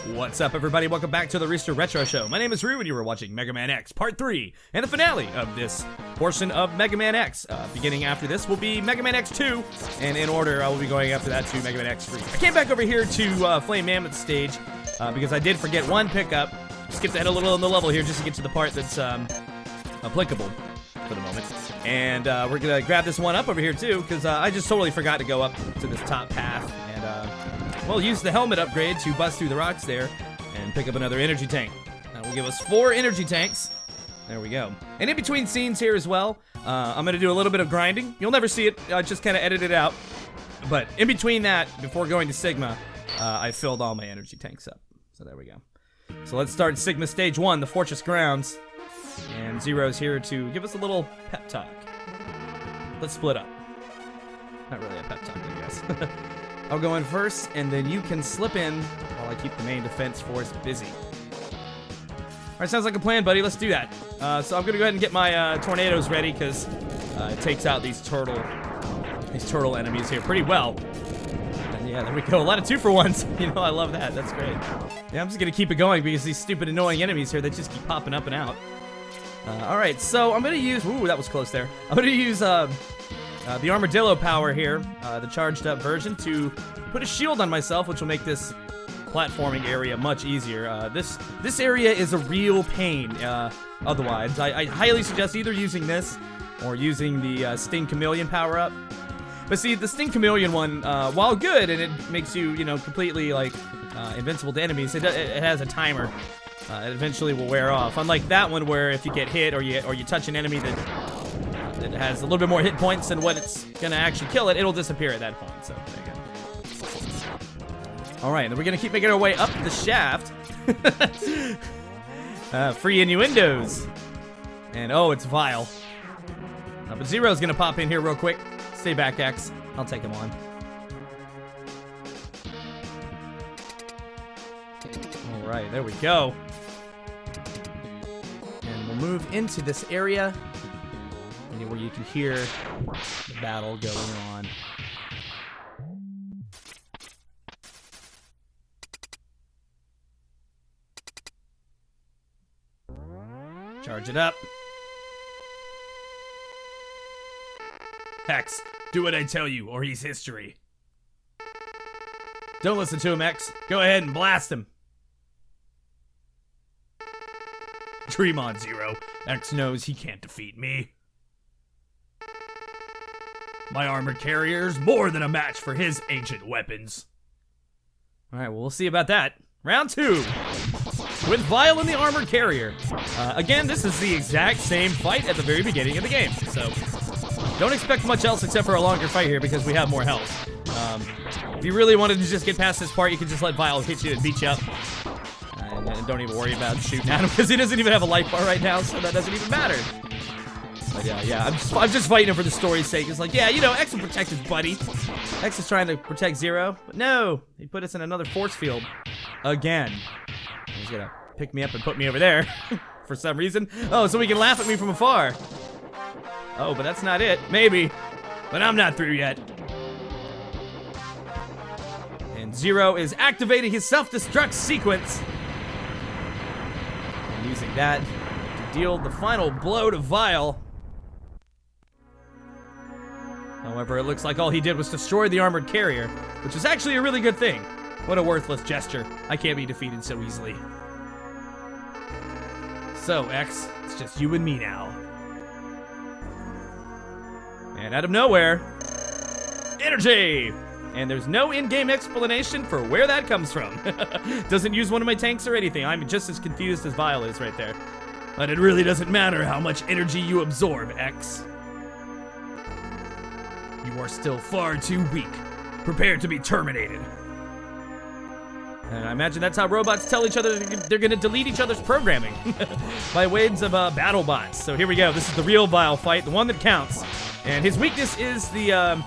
What's up, everybody? Welcome back to the RoosterRetro Show. My name is Roo, and you were watching Mega Man X Part 3, and the finale of this portion of Mega Man X. Beginning after this will be Mega Man X2, and in order, I will be going after that to Mega Man X3. I came back over here to Flame Mammoth stage because I did forget one pickup. Skipped ahead a little in the level here just to get to the part that's applicable for the moment. And we're going to grab this one up over here, too, because I just totally forgot to go up to this top path. And, we'll use the helmet upgrade to bust through the rocks there and pick up another energy tank. That will give us 4 energy tanks. There we go. And in between scenes here as well, I'm going to do a little bit of grinding. You'll never see it. I just kind of edit it out. But in between that, before going to Sigma, I filled all my energy tanks up. So there we go. So let's start Sigma Stage 1, the Fortress Grounds. And Zero's here to give us a little pep talk. Let's split up. Not really a pep talk, I guess. I'll go in first, and then you can slip in while I keep the main defense force busy. Alright, sounds like a plan, buddy. Let's do that. So I'm gonna go ahead and get my tornadoes ready, because it takes out these turtle enemies here pretty well. And yeah, there we go. A lot of 2-for-1s. You know, I love that. That's great. Yeah, I'm just gonna keep it going because these stupid annoying enemies here, they just keep popping up and out. Alright, so I'm gonna use... Ooh, that was close there. I'm gonna use the Armadillo power here, the charged up version, to put a shield on myself, which will make this platforming area much easier. This area is a real pain otherwise. I highly suggest either using this or using the Sting Chameleon power-up. But see, the Sting Chameleon one, while good, and it makes you, you know, completely, like, invincible to enemies, it has a timer. It eventually will wear off. Unlike that one where if you get hit or you touch an enemy that has a little bit more hit points than what it's gonna actually kill it, it'll disappear at that point. So there you go. Alright, then we're gonna keep making our way up the shaft. Free innuendos. And oh, it's vile. But Zero's gonna pop in here real quick. Stay back, X. I'll take him on. Alright, there we go. And we'll move into this area where you can hear the battle going on. Charge it up. X, do what I tell you, or he's history. Don't listen to him, X. Go ahead and blast him. Dream on, Zero. X knows he can't defeat me. My armored carrier's more than a match for his ancient weapons. Alright, well, we'll see about that. Round 2. With Vile and the armored carrier. Again, this is the exact same fight at the very beginning of the game. So, don't expect much else except for a longer fight here because we have more health. If you really wanted to just get past this part, you can just let Vile hit you and beat you up. And don't even worry about shooting at him because he doesn't even have a life bar right now, so that doesn't even matter. But yeah, I'm just fighting him for the story's sake. It's like, yeah, you know, X will protect his buddy. X is trying to protect Zero, but no, he put us in another force field again. He's gonna pick me up and put me over there for some reason. Oh, so he can laugh at me from afar. Oh, but that's not it. Maybe, but I'm not through yet. And Zero is activating his self-destruct sequence. And using that to deal the final blow to Vile. However, it looks like all he did was destroy the armored carrier, which is actually a really good thing. What a worthless gesture. I can't be defeated so easily. So, X, it's just you and me now. And out of nowhere, energy! And there's no in-game explanation for where that comes from. Doesn't use one of my tanks or anything. I'm just as confused as Vile is right there. But it really doesn't matter how much energy you absorb, X. You are still far too weak. Prepare to be terminated. And I imagine that's how robots tell each other they're gonna delete each other's programming. By ways of battle bots. So here we go. This is the real Vile fight, the one that counts. And his weakness is the,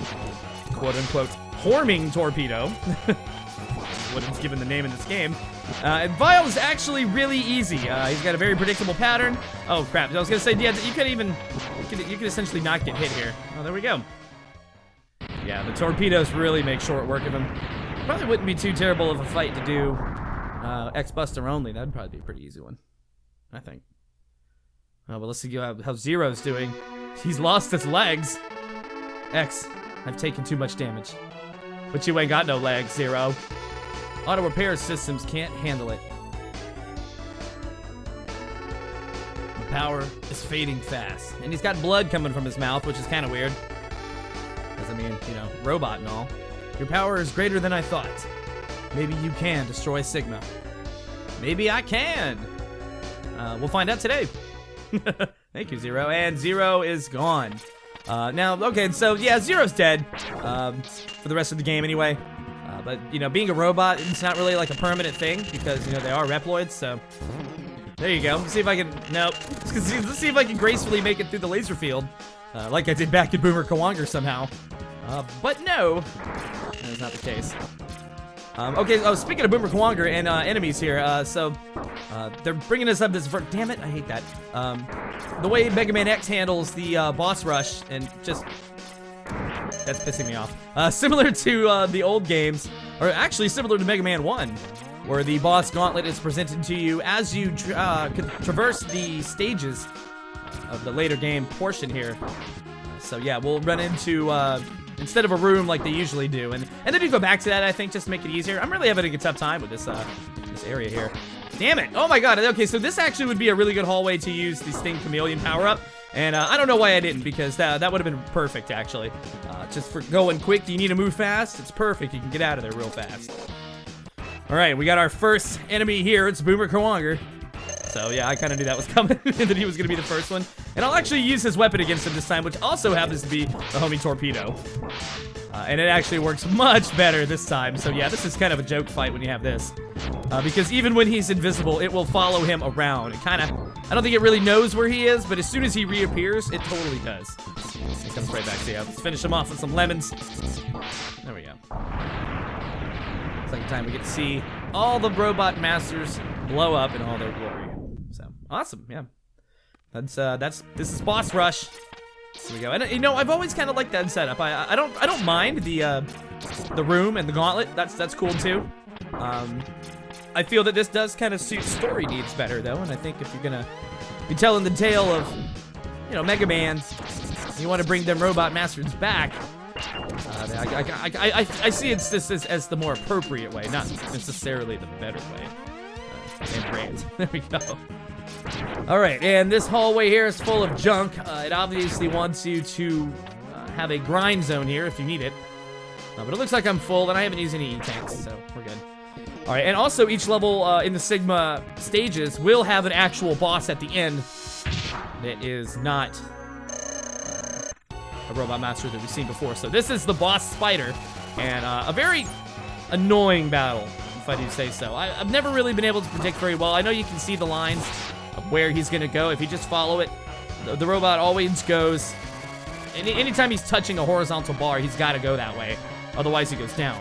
quote-unquote, homing torpedo. What it's given the name in this game. And Vile is actually really easy. He's got a very predictable pattern. Oh, crap. I was gonna say, yeah, you could essentially not get hit here. Oh, there we go. Yeah, the torpedoes really make short work of him. Probably wouldn't be too terrible of a fight to do X-Buster only. That'd probably be a pretty easy one, I think. Oh, but let's see how Zero's doing. He's lost his legs. X, I've taken too much damage. But you ain't got no legs, Zero. Auto repair systems can't handle it. The power is fading fast. And he's got blood coming from his mouth, which is kind of weird. Because, I mean, you know, robot and all. Your power is greater than I thought. Maybe you can destroy Sigma. Maybe I can. We'll find out today. Thank you, Zero. And Zero is gone. Now, okay, so yeah, Zero's dead. For the rest of the game anyway. But, you know, being a robot, it's not really like a permanent thing because, you know, they are Reploids, so. There you go. Let's see if I can, nope. Let's see if I can gracefully make it through the laser field. Like I did back in Boomer Kawanga somehow. But no, that's not the case. Okay, speaking of Boomer Kawanga and enemies here, they're bringing us up this, damn it, I hate that. The way Mega Man X handles the boss rush and just, that's pissing me off. Similar to the old games, or actually similar to Mega Man 1, where the boss gauntlet is presented to you as you traverse the stages of the later game portion here. So yeah, we'll run into, instead of a room like they usually do, and then you go back to that, I think, just to make it easier. I'm really having a tough time with this this area here. Damn it! Oh my god, okay, so this actually would be a really good hallway to use the Sting Chameleon power-up, and I don't know why I didn't, because that would have been perfect, actually. Just for going quick, do you need to move fast? It's perfect, you can get out of there real fast. Alright, we got our first enemy here, it's Boomer Kawanga. So yeah, I kind of knew that was coming, that he was going to be the first one. And I'll actually use his weapon against him this time, which also happens to be the homie Torpedo. And it actually works much better this time. So yeah, this is kind of a joke fight when you have this. Because even when he's invisible, it will follow him around. It kind of, I don't think it really knows where he is, but as soon as he reappears, it totally does. He comes right back. So yeah, let's finish him off with some lemons. There we go. Second time we get to see all the robot masters blow up in all their glory. So awesome, yeah. This is boss rush. Here we go. And you know, I've always kind of liked that setup. I don't mind the room and the gauntlet. That's cool too. I feel that this does kind of suit story needs better though, and I think if you're gonna be telling the tale of, you know, Mega Man, you want to bring them robot masters back. I see it as the more appropriate way, not necessarily the better way. And great. There we go. Alright, and this hallway here is full of junk. It obviously wants you to have a grind zone here if you need it. But it looks like I'm full, and I haven't used any E-tanks, so we're good. Alright, and also each level in the Sigma stages will have an actual boss at the end that is not a robot master that we've seen before. So this is the boss Spider, and a very annoying battle, if I do say so. I've never really been able to predict very well. I know you can see the lines of where he's gonna go. If you just follow it, the robot always goes, anytime he's touching a horizontal bar, he's gotta go that way. Otherwise he goes down.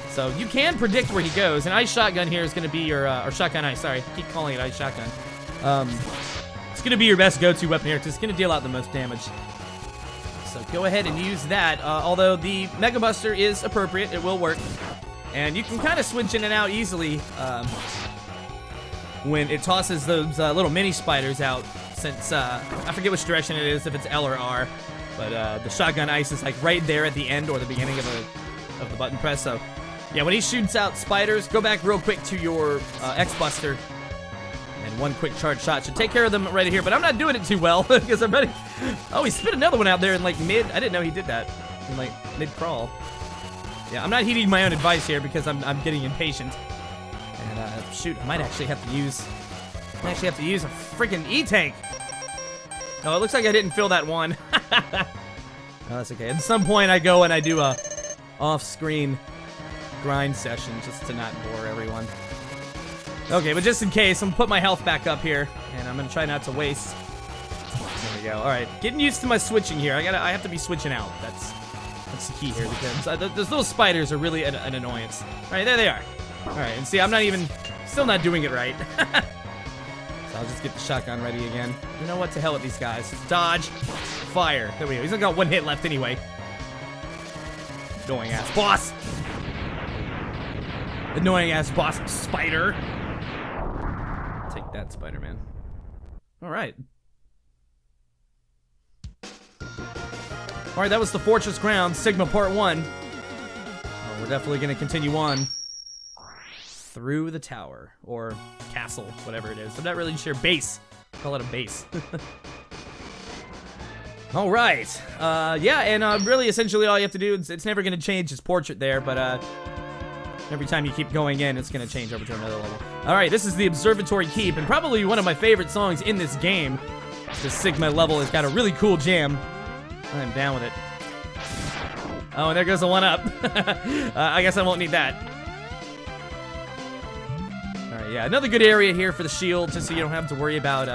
So you can predict where he goes. And Ice Shotgun here is gonna be your, or Shotgun Ice, sorry. I keep calling it Ice Shotgun. It's gonna be your best go-to weapon here, because it's gonna deal out the most damage. So go ahead and use that. Although the Mega Buster is appropriate, it will work. And you can kind of switch in and out easily when it tosses those little mini spiders out, since I forget which direction it is, if it's L or R, but the Shotgun Ice is like right there at the end or the beginning of the button press. So yeah, when he shoots out spiders, go back real quick to your X-Buster, and one quick charge shot should take care of them right here. But I'm not doing it too well because I'm ready. Oh, he spit another one out there in like mid. I didn't know he did that in like mid crawl. Yeah, I'm not heeding my own advice here because I'm getting impatient. And shoot, I might actually have to use a freaking E-tank. Oh, it looks like I didn't fill that one. Oh, that's okay. At some point I go and I do a off-screen grind session just to not bore everyone. Okay, but just in case, I'm gonna put my health back up here, and I'm gonna try not to waste. There we go. All right, getting used to my switching here. I have to be switching out. That's the key here, because those little spiders are really an annoyance. All right, there they are. All right, and see, I'm still not doing it right. So I'll just get the shotgun ready again. You know what? To hell with these guys. Just dodge, fire. There we go. He's only got one hit left anyway. Annoying ass boss. annoying ass boss spider. Take that, Spider-Man. Alright. Alright, that was the Fortress Ground, Sigma Part 1. Oh, we're definitely gonna continue on through the tower, or castle, whatever it is. I'm not really sure. Base. Call it a base. Alright. Yeah, and really essentially all you have to do, it's never gonna change his portrait there, but every time you keep going in, it's gonna change over to another level. Alright, this is the Observatory Keep, and probably one of my favorite songs in this game. This Sigma level has got a really cool jam. I'm down with it. Oh, and there goes the one up. I guess I won't need that. Alright, yeah, another good area here for the shield, just so you don't have to worry about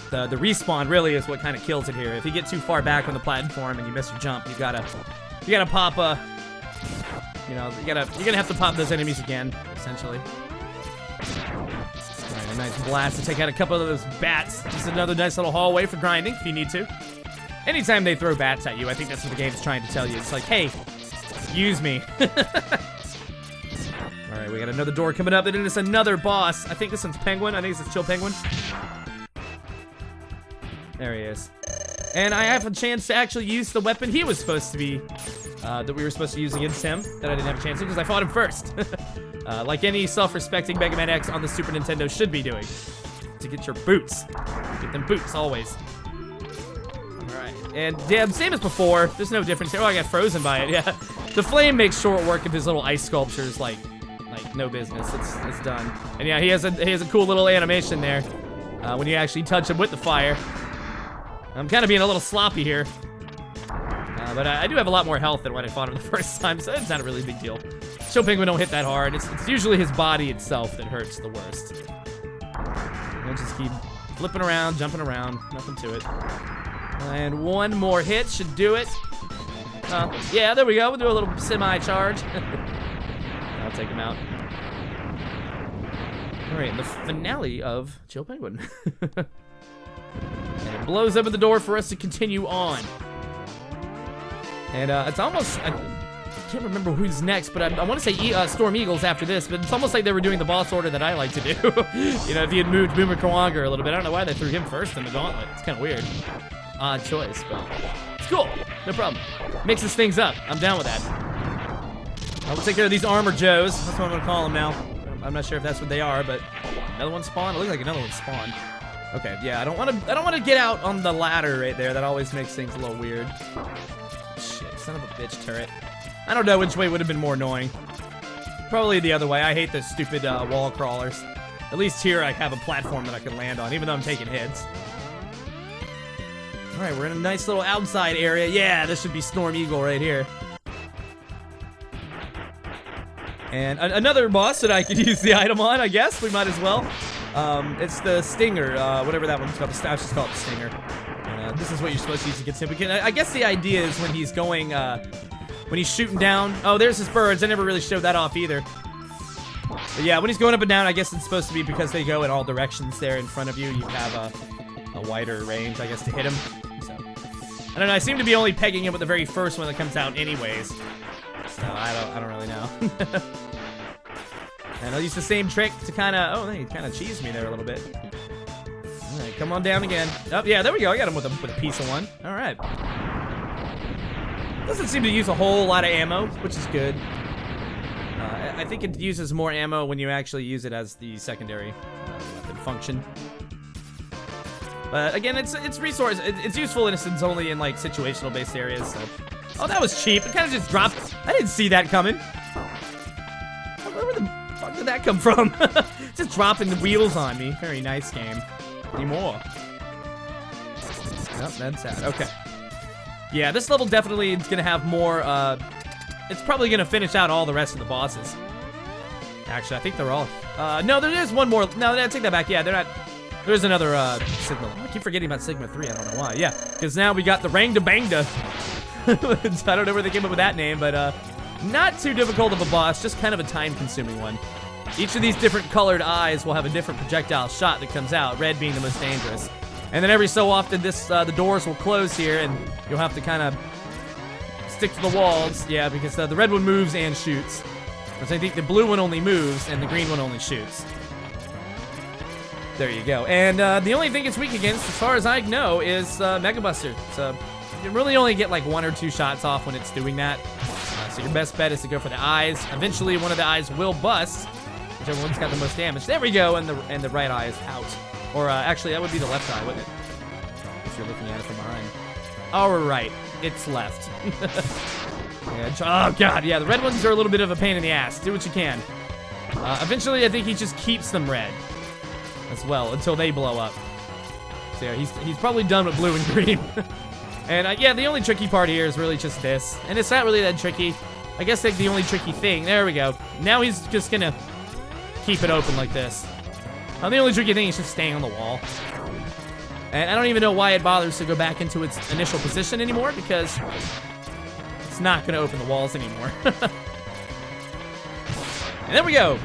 the respawn. Really is what kind of kills it here. If you get too far back on the platform and you miss your jump, you gotta pop you know, you're gonna have to pop those enemies again, essentially. Alright, a nice blast to take out a couple of those bats. Just another nice little hallway for grinding if you need to. Anytime they throw bats at you, I think that's what the game's trying to tell you. It's like, hey, use me. Alright, we got another door coming up, and then it's another boss. I think this one's Penguin. I think this is Chill Penguin. There he is. And I have a chance to actually use the weapon he was supposed to be, that we were supposed to use against him, that I didn't have a chance to, because I fought him first. Like any self-respecting Mega Man X on the Super Nintendo should be doing. To get your boots. Get them boots, always. Alright, and yeah, same as before. There's no difference here. Oh, I got frozen by it, yeah. The flame makes short work of his little ice sculptures, like no business. It's done. And yeah, he has a cool little animation there when you actually touch him with the fire. I'm kind of being a little sloppy here. But I do have a lot more health than when I fought him the first time, so it's not a really big deal. Chill Penguin don't hit that hard. It's usually his body itself that hurts the worst. We'll just keep flipping around, jumping around. Nothing to it. And one more hit should do it. Yeah, there we go. We'll do a little semi-charge. I'll take him out. Alright, the finale of Chill Penguin. And it blows open the door for us to continue on. And it's almost, I can't remember who's next, but I want to say Storm Eagle's after this, but it's almost like they were doing the boss order that I like to do. You know, if you had moved Boomer Kawanga a little bit. I don't know why they threw him first in the gauntlet. It's kind of weird. Odd choice, but it's cool. No problem. Mixes things up. I'm down with that. I'll take care of these Armor Joes. That's what I'm going to call them now. I'm not sure if that's what they are, but another one spawned? It looks like another one spawned. Okay, yeah, I don't want to get out on the ladder right there. That always makes things a little weird. Shit, son of a bitch turret. I don't know which way would have been more annoying. Probably the other way. I hate those stupid wall crawlers. At least here I have a platform that I can land on, even though I'm taking hits. Alright, we're in a nice little outside area. Yeah, this should be Storm Eagle right here. And another boss that I could use the item on, I guess. We might as well. It's the Stinger, whatever that one's called. I'll just call it the Stinger. And, this is what you're supposed to use against him. Because I guess the idea is when he's going, when he's shooting down. Oh, there's his birds. I never really showed that off either. But yeah, when he's going up and down, I guess it's supposed to be because they go in all directions there in front of you. You have a wider range, I guess, to hit him. So, I don't know. I seem to be only pegging him with the very first one that comes out anyways. So I don't really know. And I'll use the same trick to kind of, oh, he kind of cheesed me there a little bit. All right, come on down again. Oh, yeah, there we go. I got him with a piece of one. All right. Doesn't seem to use a whole lot of ammo, which is good. I think it uses more ammo when you actually use it as the secondary weapon function. But again, it's resource. It's useful in it's only in like situational based areas. So. Oh, that was cheap. It kind of just dropped. I didn't see that coming. Where the fuck did that come from? Just dropping the wheels on me. Very nice game. Any more? Nope, that's sad. Okay. Yeah, this level definitely is gonna have more. It's probably gonna finish out all the rest of the bosses. Actually, I think they're all. No, there is one more. No, I take that back. Yeah, they're not. There's another Sigma. I keep forgetting about Sigma 3. I don't know why. Yeah, because now we got the Rangda Bangda. I don't know where they came up with that name, but not too difficult of a boss, just kind of a time-consuming one. Each of these different colored eyes will have a different projectile shot that comes out, red being the most dangerous. And then every so often, the doors will close here, and you'll have to kind of stick to the walls. Yeah, because the red one moves and shoots. Because I think the blue one only moves and the green one only shoots. There you go. And the only thing it's weak against, as far as I know, is Mega Buster. So you really only get like 1 or 2 shots off when it's doing that. So your best bet is to go for the eyes. Eventually, one of the eyes will bust, whichever one's got the most damage. There we go, and the right eye is out. Or actually, that would be the left eye, wouldn't it? If you're looking at it from behind. All right, it's left. Yeah, oh god, yeah, the red ones are a little bit of a pain in the ass. Do what you can. Eventually, I think he just keeps them red as well until they blow up. So yeah, he's probably done with blue and green. And yeah, the only tricky part here is really just this. And it's not really that tricky. I guess like the only tricky thing, there we go. Now he's just gonna keep it open like this. The only tricky thing is just staying on the wall. And I don't even know why it bothers to go back into its initial position anymore, because it's not gonna open the walls anymore. And there we go.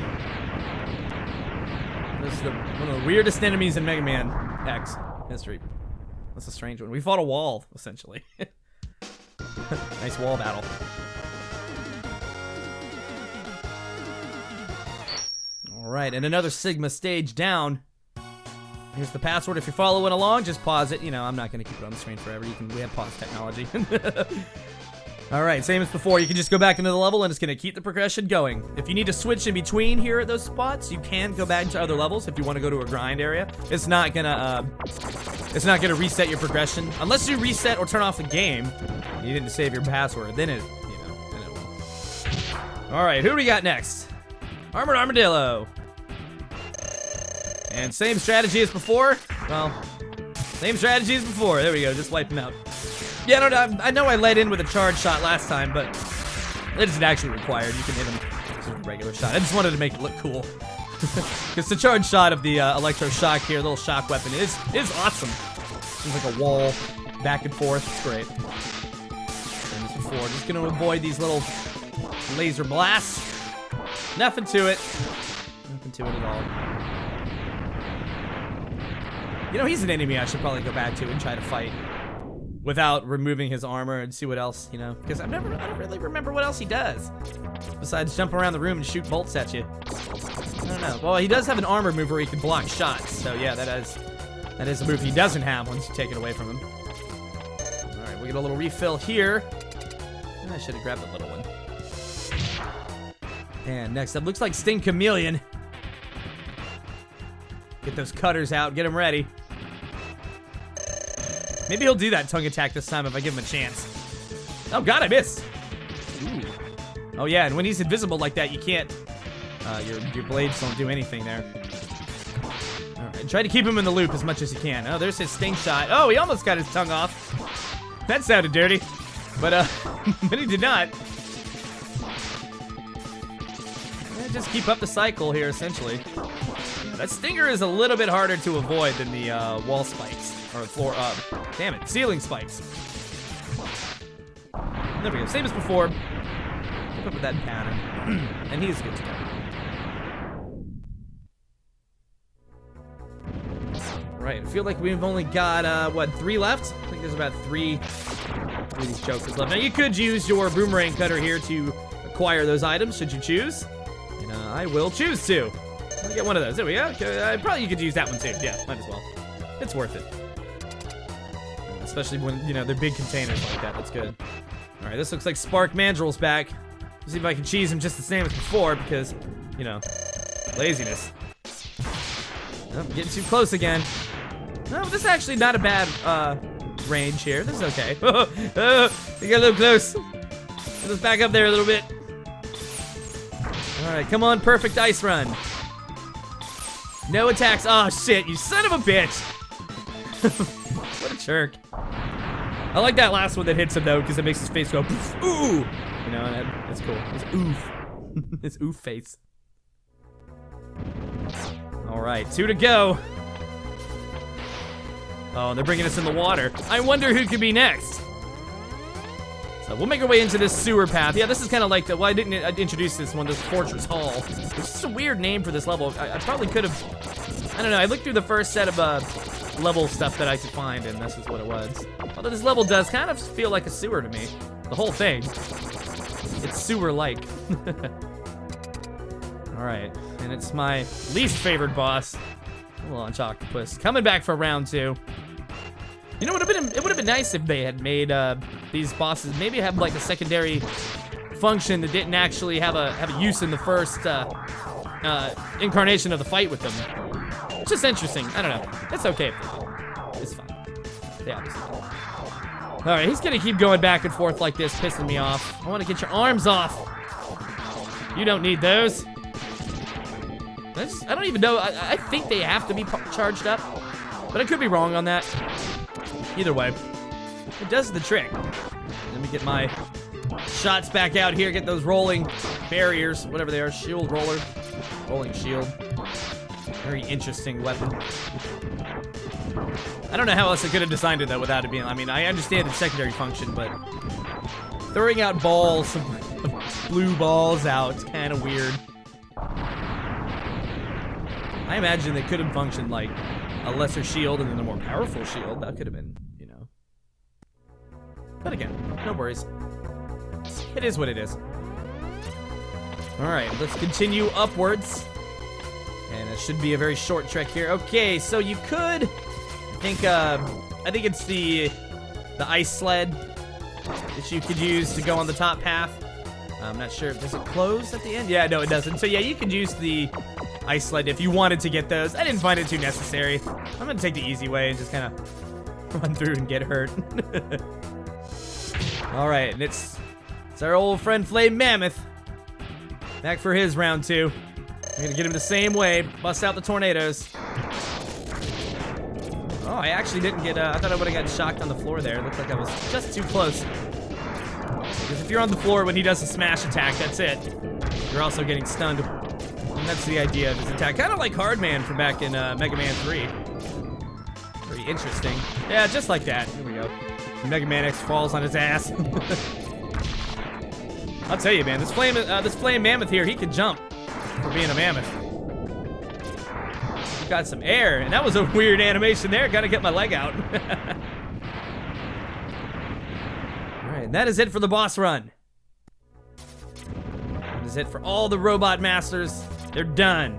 This is one of the weirdest enemies in Mega Man X history. That's a strange one. We fought a wall, essentially. Nice wall battle. Alright, and another Sigma stage down. Here's the password. If you're following along, just pause it. You know, I'm not going to keep it on the screen forever. We have pause technology. Alright, same as before. You can just go back into the level and it's going to keep the progression going. If you need to switch in between here at those spots, you can go back to other levels if you want to go to a grind area. It's not gonna reset your progression. Unless you reset or turn off the game. You didn't save your password. Then it will. Alright, who do we got next? Armored Armadillo. And same strategy as before. Well, same strategy as before. There we go, just wipe him out. Yeah, I know I led in with a charge shot last time, but it isn't actually required. You can hit him with a regular shot. I just wanted to make it look cool. Because the charge shot of the electro shock here, little shock weapon, is awesome. It's like a wall, back and forth. It's great. Same as before. Just gonna avoid these little laser blasts. Nothing to it. Nothing to it at all. You know, he's an enemy I should probably go back to and try to fight without removing his armor and see what else, you know, because I don't really remember what else he does besides jump around the room and shoot bolts at you. I don't know. Well, he does have an armor move where he can block shots, so yeah, that is a move he doesn't have once you take it away from him. All right, we get a little refill here. I should have grabbed the little one. And next up, looks like Sting Chameleon. Get those cutters out, get him ready. Maybe he'll do that tongue attack this time if I give him a chance. Oh god, I missed. Ooh. Oh yeah, and when he's invisible like that, you can't. Your blades don't do anything there. All right, try to keep him in the loop as much as you can. Oh, there's his sting shot. Oh, he almost got his tongue off. That sounded dirty, but but he did not. Yeah, just keep up the cycle here, essentially. That stinger is a little bit harder to avoid than the wall spikes. Or floor, damn it, ceiling spikes. There we go, same as before. Keep up with that pattern. And he's good to go. Right, I feel like we've only got, what, 3 left? I think there's about 3 of these jokers left. Now, you could use your boomerang cutter here to acquire those items, should you choose. And I will choose to. Let me get one of those. There we go. Probably you could use that one too. Yeah, might as well. It's worth it. Especially when, you know, they're big containers like that. That's good. Alright, this looks like Spark Mandrill's back. Let's see if I can cheese him just the same as before because, you know, laziness. Oh, I'm getting too close again. No, this is actually not a bad range here. This is okay. You got a little close. Let's back up there a little bit. Alright, come on, perfect ice run. No attacks. Oh shit, you son of a bitch. What a jerk. I like that last one that hits him though, because it makes his face go poof, ooh. You know, and it's cool. It's oof. It's oof face. Alright, 2 to go. Oh, they're bringing us in the water. I wonder who could be next. So we'll make our way into this sewer path. Yeah, this is kind of like the, well, I didn't introduce this one, this Fortress Hall. It's just a weird name for this level. I probably could have, I don't know, I looked through the first set of level stuff that I could find, and this is what it was. Although this level does kind of feel like a sewer to me. The whole thing. It's sewer-like. Alright, and it's my least favorite boss, Launch Octopus, coming back for round 2. You know, it would have been nice if they had made these bosses maybe have like a secondary function that didn't actually have a use in the first incarnation of the fight with them. It's just interesting. I don't know. It's okay if they do. It's fine. They obviously do. Alright, he's gonna keep going back and forth like this, pissing me off. I want to get your arms off. You don't need those. I don't even know. I think they have to be charged up, but I could be wrong on that. Either way, it does the trick. Let me get my shots back out here. Get those rolling barriers, whatever they are. Shield roller. Rolling shield. Very interesting weapon. I don't know how else I could have designed it, though, without it being... I mean, I understand its secondary function, but throwing out balls, blue balls out, it's kind of weird. I imagine they could have functioned like a lesser shield and then a more powerful shield. That could have been, you know. But again, no worries. It is what it is. Alright, let's continue upwards. And it should be a very short trek here. Okay, so you could... I think it's the ice sled that you could use to go on the top path. I'm not sure. Does it close at the end? Yeah, no, it doesn't. So yeah, you could use the ice sled if you wanted to get those. I didn't find it too necessary. I'm gonna take the easy way and just kind of run through and get hurt. All right, and it's our old friend Flame Mammoth back for his round 2. I'm gonna get him the same way. Bust out the tornadoes. Oh, I actually didn't get, I thought I would have gotten shocked on the floor there. It looked like I was just too close. Because if you're on the floor when he does a smash attack, that's it. You're also getting stunned. And that's the idea of his attack. Kind of like Hardman from back in Mega Man 3. Very interesting. Yeah, just like that. Here we go. Mega Man X falls on his ass. I'll tell you, man, this flame mammoth here, he can jump for being a mammoth. Got some air, and that was a weird animation there. Gotta get my leg out. Alright, and that is it for the boss run. That is it for all the robot masters. They're done.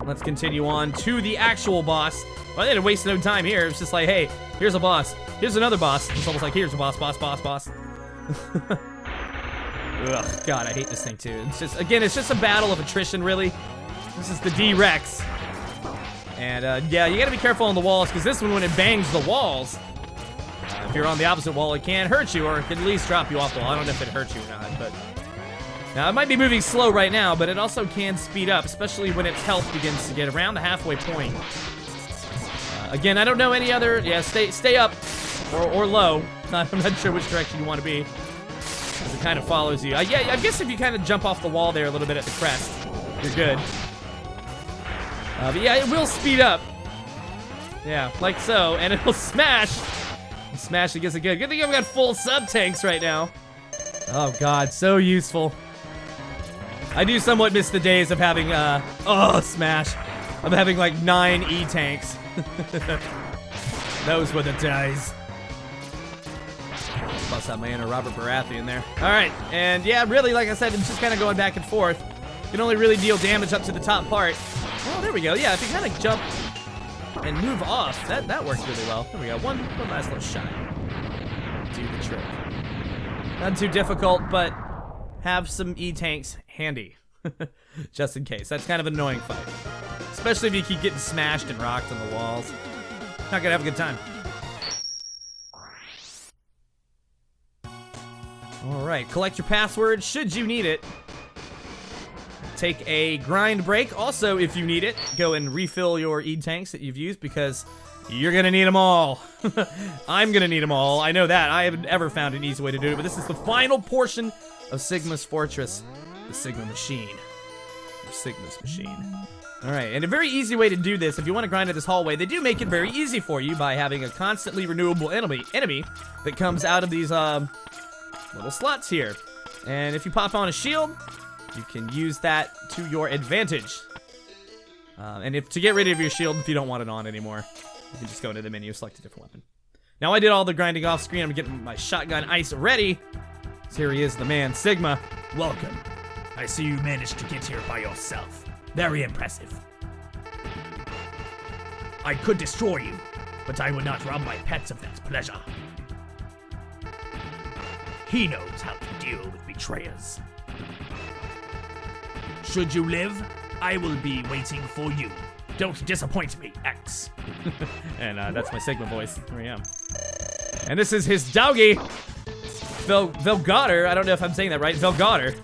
Let's continue on to the actual boss. Well, they didn't waste no time here. It's just like, hey, here's a boss. Here's another boss. It's almost like, here's a boss. Ugh, God, I hate this thing too. It's just, again, it's just a battle of attrition, really. This is the D-Rex. And, yeah, you gotta be careful on the walls, because this one, when it bangs the walls, if you're on the opposite wall, it can hurt you, or it can at least drop you off the wall. I don't know if it hurts you or not, but... Now, it might be moving slow right now, but it also can speed up, especially when its health begins to get around the halfway point. Again, I don't know any other... Yeah, stay up, or low. I'm not sure which direction you want to be, because it kind of follows you. Yeah, I guess if you kind of jump off the wall there a little bit at the crest, you're good. But yeah, it will speed up. Yeah, like so, and it'll smash. Smash against it good. Good thing I've got full sub-tanks right now. Oh god, so useful. I do somewhat miss the days of having, smash. Of having like 9 E-tanks. Those were the days. Bust out my inner Robert Baratheon there. Alright, and yeah, really, like I said, it's just kind of going back and forth. You can only really deal damage up to the top part. Oh, there we go. Yeah, if you kind of jump and move off, that works really well. There we go. One last little shot. Do the trick. Not too difficult, but have some E-tanks handy. Just in case. That's kind of an annoying fight. Especially if you keep getting smashed and rocked on the walls. Not gonna have a good time. Alright, collect your password should you need it. Take a grind break. Also, if you need it, go and refill your E-tanks that you've used, because you're gonna need them all. I'm gonna need them all. I know that. I haven't ever found an easy way to do it, but this is the final portion of Sigma's Fortress. The Sigma Machine. Or Sigma's Machine. Alright, and a very easy way to do this, if you want to grind at this hallway, they do make it very easy for you by having a constantly renewable enemy that comes out of these little slots here. And if you pop on a shield, you can use that to your advantage. And to get rid of your shield if you don't want it on anymore, you can just go into the menu, select a different weapon. Now I did all the grinding off screen. I'm getting my shotgun ice ready. So here he is, the man, Sigma. Welcome. I see you managed to get here by yourself. Very impressive. I could destroy you, but I would not rob my pets of that pleasure. He knows how to deal with betrayers. Should you live, I will be waiting for you. Don't disappoint me, X. And that's my Sigma voice. Here I am. And this is his doggy, Velgater. I don't know if I'm saying that right. Velgater.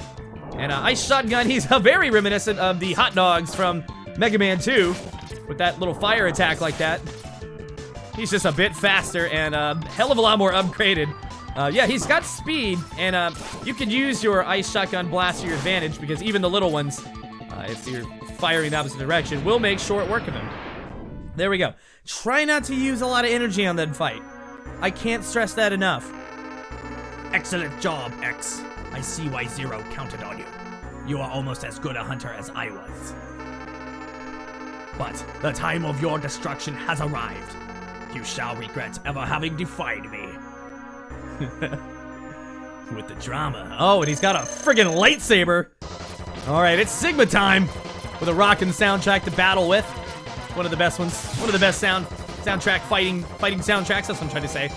And Ice Shotgun, he's very reminiscent of the hot dogs from Mega Man 2 with that little fire attack like that. He's just a bit faster and a hell of a lot more upgraded. Yeah, he's got speed, and you can use your Ice Shotgun blast to your advantage because even the little ones, if you're firing the opposite direction, will make short work of him. There we go. Try not to use a lot of energy on that fight. I can't stress that enough. Excellent job, X. I see why Zero counted on you. You are almost as good a hunter as I was. But the time of your destruction has arrived. You shall regret ever having defied me. With the drama. Oh, and he's got a friggin' lightsaber. All right, it's Sigma time with a rockin' soundtrack to battle with. One of the best ones. One of the best soundtrack fighting soundtracks. That's what I'm trying to say.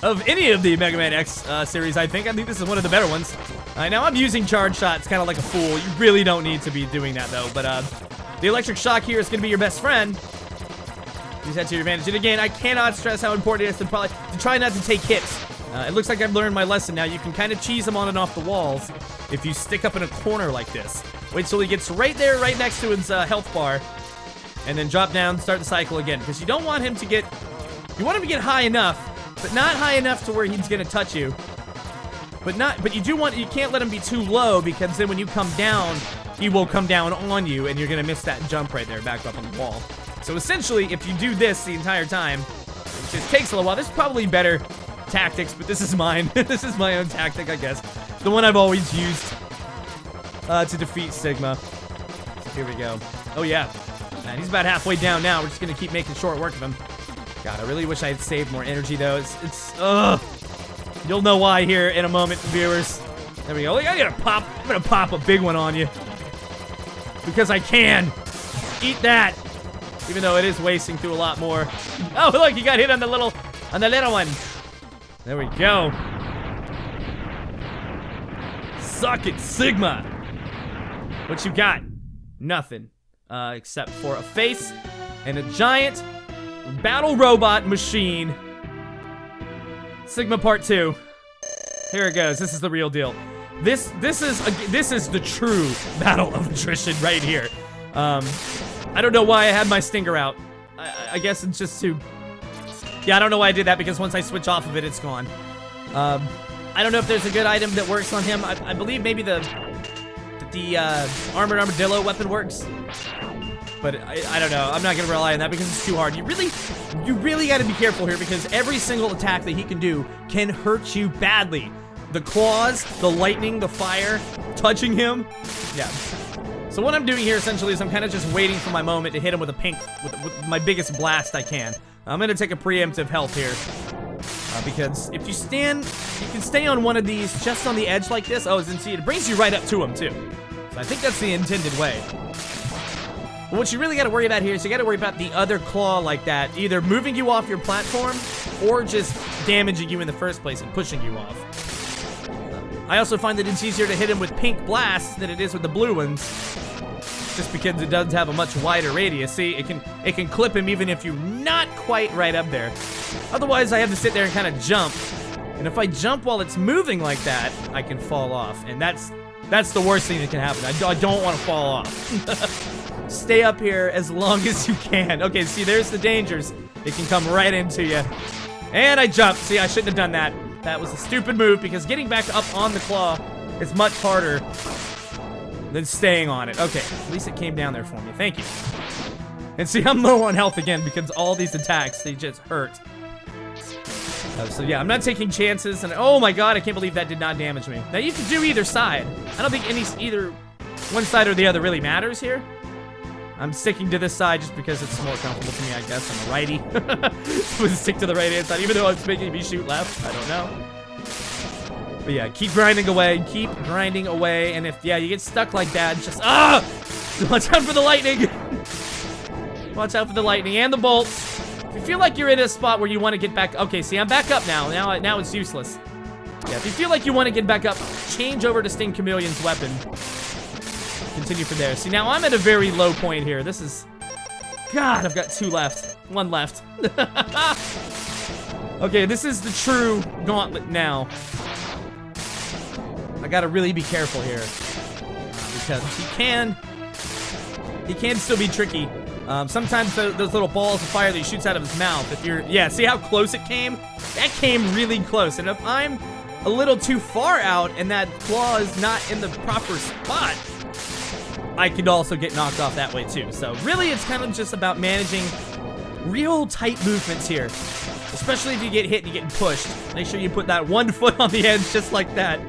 Of any of the Mega Man X series, I think this is one of the better ones. Now I'm using charge shots kind of like a fool. You really don't need to be doing that though. But the electric shock here is going to be your best friend. Use that to your advantage. And again, I cannot stress how important it is to try not to take hits. It looks like I've learned my lesson now. You can kind of cheese him on and off the walls if you stick up in a corner like this. Wait till he gets right there, right next to his health bar, and then drop down, start the cycle again. Because you don't want him to get, you want him to get high enough, but not high enough to where he's gonna touch you. But you can't let him be too low because then when you come down, he will come down on you and you're gonna miss that jump right there, back up on the wall. So essentially, if you do this the entire time, it just takes a little while. There's probably better tactics, but this is mine. This is my own tactic, I guess. The one I've always used to defeat Sigma. So here we go. Oh yeah, man, he's about halfway down now. We're just gonna keep making short work of him. God, I really wish I had saved more energy though. Ugh. You'll know why here in a moment, viewers. There we go. Look, I'm gonna pop a big one on you. Because I can. Eat that. Even though it is wasting through a lot more. Oh, look, you got hit on the little one. There we go. Suck it, Sigma. What you got? Nothing. Except for a face and a giant battle robot machine. Sigma Part 2. Here it goes. This is the real deal. This is the true battle of attrition right here. I don't know why I had my stinger out. I guess it's just to... Yeah, I don't know why I did that because once I switch off of it, it's gone. I don't know if there's a good item that works on him. I believe maybe the Armored Armadillo weapon works. But I don't know. I'm not gonna rely on that because it's too hard. You really gotta be careful here because every single attack that he can do can hurt you badly. The claws, the lightning, the fire, touching him. Yeah. So what I'm doing here essentially is I'm kind of just waiting for my moment to hit him with a pink, with my biggest blast I can. I'm gonna take a preemptive health here. Because if you can stay on one of these just on the edge like this. Oh, and see, it brings you right up to him too. So I think that's the intended way. But what you really got to worry about here is you got to worry about the other claw like that, either moving you off your platform or just damaging you in the first place and pushing you off. I also find that it's easier to hit him with pink blasts than it is with the blue ones, just because it does have a much wider radius. See, it can clip him even if you're not quite right up there. Otherwise, I have to sit there and kind of jump, and if I jump while it's moving like that, I can fall off, and that's the worst thing that can happen. I don't want to fall off. Stay up here as long as you can. Okay, see, there's the dangers. It can come right into you. And I jumped. See, I shouldn't have done that. That was a stupid move because getting back up on the claw is much harder than staying on it. Okay, at least it came down there for me. Thank you. And see, I'm low on health again because all these attacks, they just hurt. So yeah, I'm not taking chances. And oh my god, I can't believe that did not damage me. Now, you can do either side. I don't think either one side or the other really matters here. I'm sticking to this side just because it's more comfortable to me, I guess. I'm a righty. So I'm stick to the right-hand side, even though it's making me shoot left. I don't know. But yeah, keep grinding away, and if, yeah, you get stuck like that, just, watch out for the lightning. Watch out for the lightning and the bolts. If you feel like you're in a spot where you want to get back, okay, see, I'm back up now. Now it's useless. Yeah, if you feel like you want to get back up, change over to Sting Chameleon's weapon. Continue from there. See, now I'm at a very low point here. This is, God, I've got 2 left. 1 left. Okay, this is the true gauntlet now. I gotta really be careful here. Because he can still be tricky. Sometimes those little balls of fire that he shoots out of his mouth, if you're, yeah, see how close it came? That came really close. And if I'm a little too far out and that claw is not in the proper spot, I could also get knocked off that way too. So really, it's kind of just about managing real tight movements here. Especially if you get hit and you're getting pushed. Make sure you put that 1 foot on the edge just like that.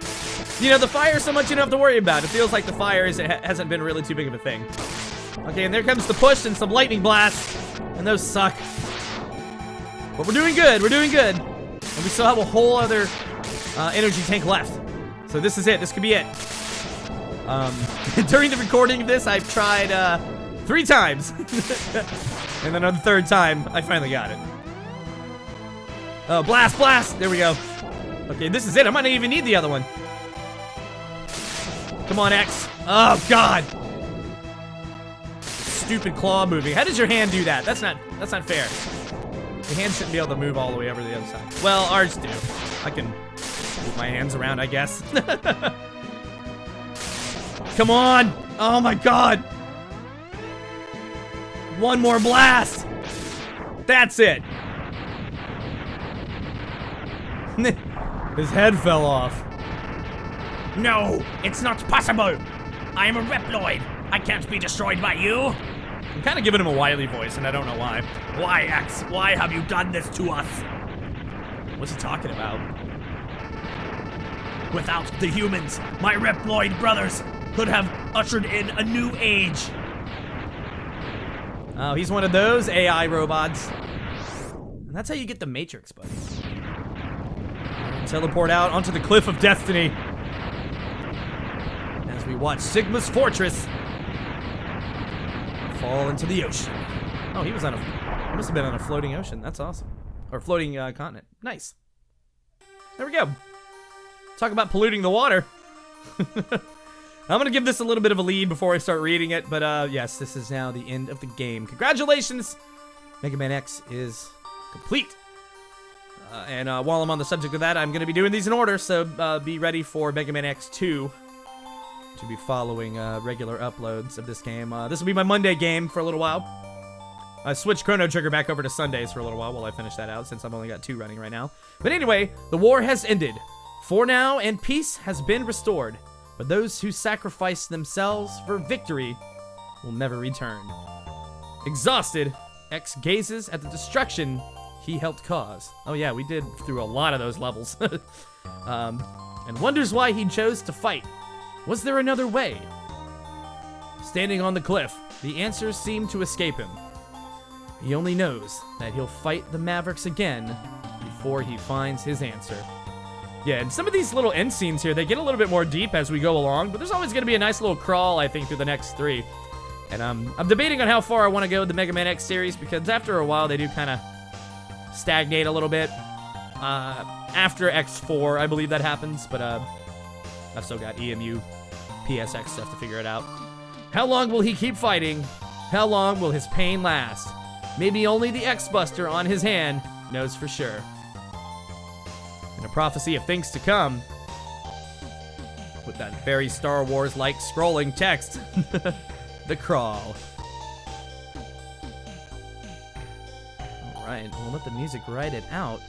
You know, the fire's so much you don't have to worry about. It feels like the fire hasn't been really too big of a thing. Okay, and there comes the push and some lightning blasts. And those suck. But we're doing good, we're doing good. And we still have a whole other energy tank left. So this is it, this could be it. During the recording of this, I've tried 3 times. And then on the 3rd time, I finally got it. Oh, blast, blast! There we go. Okay, this is it. I might not even need the other one. Come on, X. Oh, God. Stupid claw moving. How does your hand do that? That's not fair. The hand shouldn't be able to move all the way over to the other side. Well, ours do. I can move my hands around, I guess. Come on! Oh my God! 1 more blast! That's it! His head fell off. No, it's not possible. I am a Reploid. I can't be destroyed by you. I'm kind of giving him a Wily voice, and I don't know why. Why, X? Why have you done this to us? What's he talking about? Without the humans, my Reploid brothers could have ushered in a new age. Oh, he's one of those AI robots. And that's how you get the Matrix, buddy. Teleport out onto the Cliff of Destiny. As we watch Sigma's fortress fall into the ocean. Oh, he must have been on a floating ocean. That's awesome. Or floating continent. Nice. There we go. Talk about polluting the water. I'm gonna give this a little bit of a lead before I start reading it, but yes, this is now the end of the game. Congratulations! Mega Man X is complete. And while I'm on the subject of that, I'm gonna be doing these in order, so be ready for Mega Man X2 to be following regular uploads of this game. This will be my Monday game for a little while. I switched Chrono Trigger back over to Sundays for a little while I finish that out, since I've only got 2 running right now. But anyway, the war has ended. For now, and peace has been restored. But those who sacrifice themselves for victory will never return. Exhausted, X gazes at the destruction he helped cause. Oh yeah, we did through a lot of those levels. And wonders why he chose to fight. Was there another way? Standing on the cliff, the answers seem to escape him. He only knows that he'll fight the Mavericks again before he finds his answer. Yeah, and some of these little end scenes here, they get a little bit more deep as we go along, but there's always going to be a nice little crawl, I think, through the next 3. And I'm debating on how far I want to go with the Mega Man X series, because after a while, they do kind of stagnate a little bit. After X4, I believe that happens, but I've still got EMU, PSX stuff to figure it out. How long will he keep fighting? How long will his pain last? Maybe only the X-Buster on his hand knows for sure. In a prophecy of things to come, with that very Star Wars-like scrolling text, the crawl. All right, we'll let the music ride it out.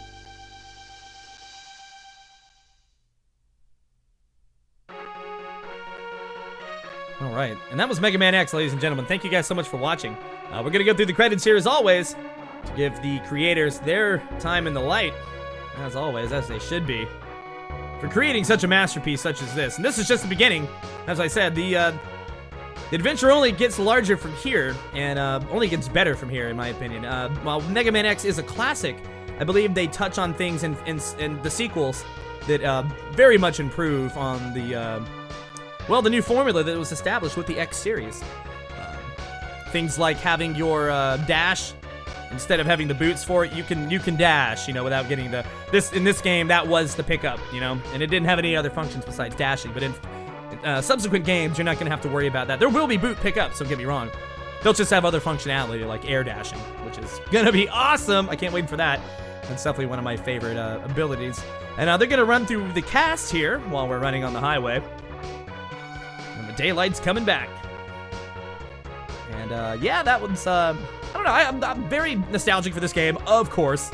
All right, and that was Mega Man X, ladies and gentlemen. Thank you guys so much for watching. We're gonna go through the credits here as always to give the creators their time in the light. As always, as they should be, for creating such a masterpiece such as this. And this is just the beginning. As I said, the adventure only gets larger from here, and only gets better from here, in my opinion. While Mega Man X is a classic, I believe they touch on things in the sequels that very much improve on the, well, the new formula that was established with the X series. Things like having your dash, instead of having the boots for it, you can dash, you know, without getting the, in this game, that was the pickup, you know, and it didn't have any other functions besides dashing, but in subsequent games, you're not going to have to worry about that. There will be boot pickups, don't get me wrong. They'll just have other functionality like air dashing, which is going to be awesome. I can't wait for that. That's definitely one of my favorite abilities. And they're going to run through the cast here while we're running on the highway. And the daylight's coming back. And yeah, that one's, I don't know, I'm very nostalgic for this game, of course.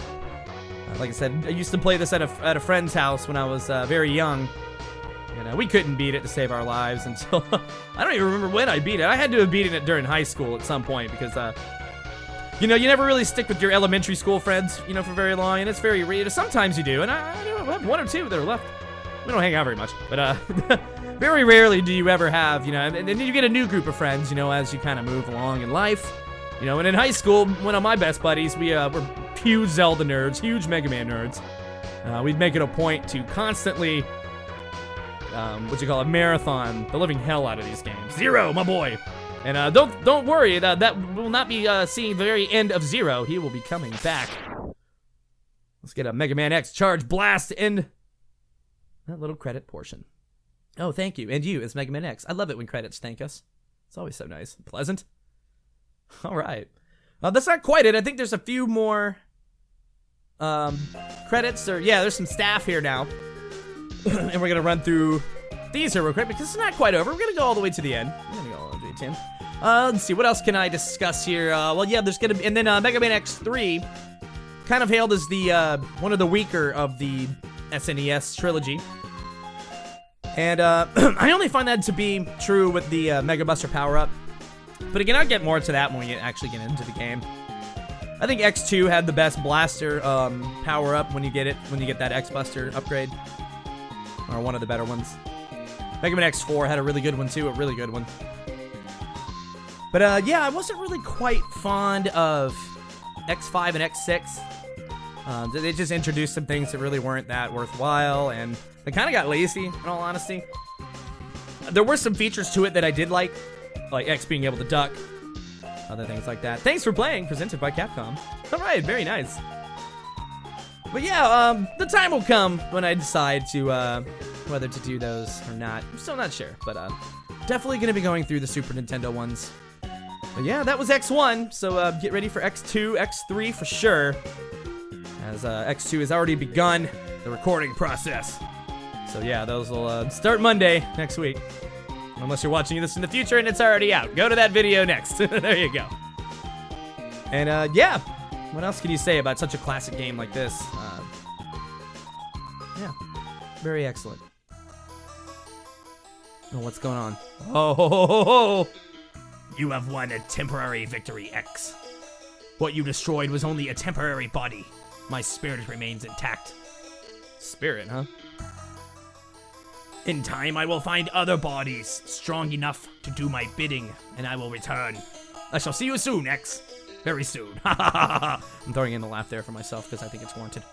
Like I said, I used to play this at a friend's house when I was very young. And we couldn't beat it to save our lives until, I don't even remember when I beat it. I had to have beaten it during high school at some point because, you know, you never really stick with your elementary school friends, you know, for very long, and it's very rare. Sometimes you do, and I have one or two that are left. We don't hang out very much, but very rarely do you ever have, you know, and then you get a new group of friends, you know, as you kind of move along in life. You know, and in high school, one of my best buddies, we were huge Zelda nerds, huge Mega Man nerds. We'd make it a point to constantly, marathon the living hell out of these games. Zero, my boy. And don't worry, that will not be seeing the very end of Zero. He will be coming back. Let's get a Mega Man X Charge Blast to end that little credit portion. Oh, thank you. And you, as Mega Man X. I love it when credits thank us. It's always so nice. Pleasant. All right. That's not quite it. I think there's a few more credits. Yeah, there's some staff here now. And we're going to run through these here real quick because it's not quite over. We're going to go all the way to the end. We're going to go all the way to the end. Let's see. What else can I discuss here? Well, yeah, there's going to be... And then Mega Man X3 kind of hailed as the one of the weaker of the SNES trilogy. And I only find that to be true with the Mega Buster power-up. But again, I'll get more to that when we actually get into the game. I think X2 had the best blaster power-up when you get that X-Buster upgrade. Or one of the better ones. Mega Man X4 had a really good one too, a really good one. But yeah, I wasn't really quite fond of X5 and X6. They just introduced some things that really weren't that worthwhile, and they kind of got lazy, in all honesty. There were some features to it that I did like X being able to duck, other things like that. Thanks for playing, presented by Capcom. All right, very nice. But yeah, the time will come when I decide to whether to do those or not. I'm still not sure, but definitely going to be going through the Super Nintendo ones. But yeah, that was X1, so get ready for X2, X3 for sure, as X2 has already begun the recording process. So yeah, those will start Monday next week. Unless you're watching this in the future and it's already out. Go to that video next. There you go. And yeah, what else can you say about such a classic game like this? Yeah, very excellent. Oh, what's going on? Oh, ho, ho, ho, ho. You have won a temporary victory, X. What you destroyed was only a temporary body. My spirit remains intact. Spirit, huh? In time, I will find other bodies strong enough to do my bidding, and I will return. I shall see you soon, X. Very soon. I'm throwing in the laugh there for myself because I think it's warranted.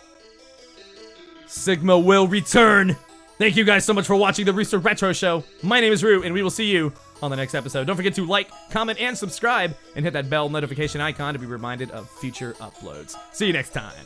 Sigma will return. Thank you guys so much for watching the RoosterRetro Show. My name is Roo, and we will see you on the next episode. Don't forget to like, comment, and subscribe, and hit that bell notification icon to be reminded of future uploads. See you next time.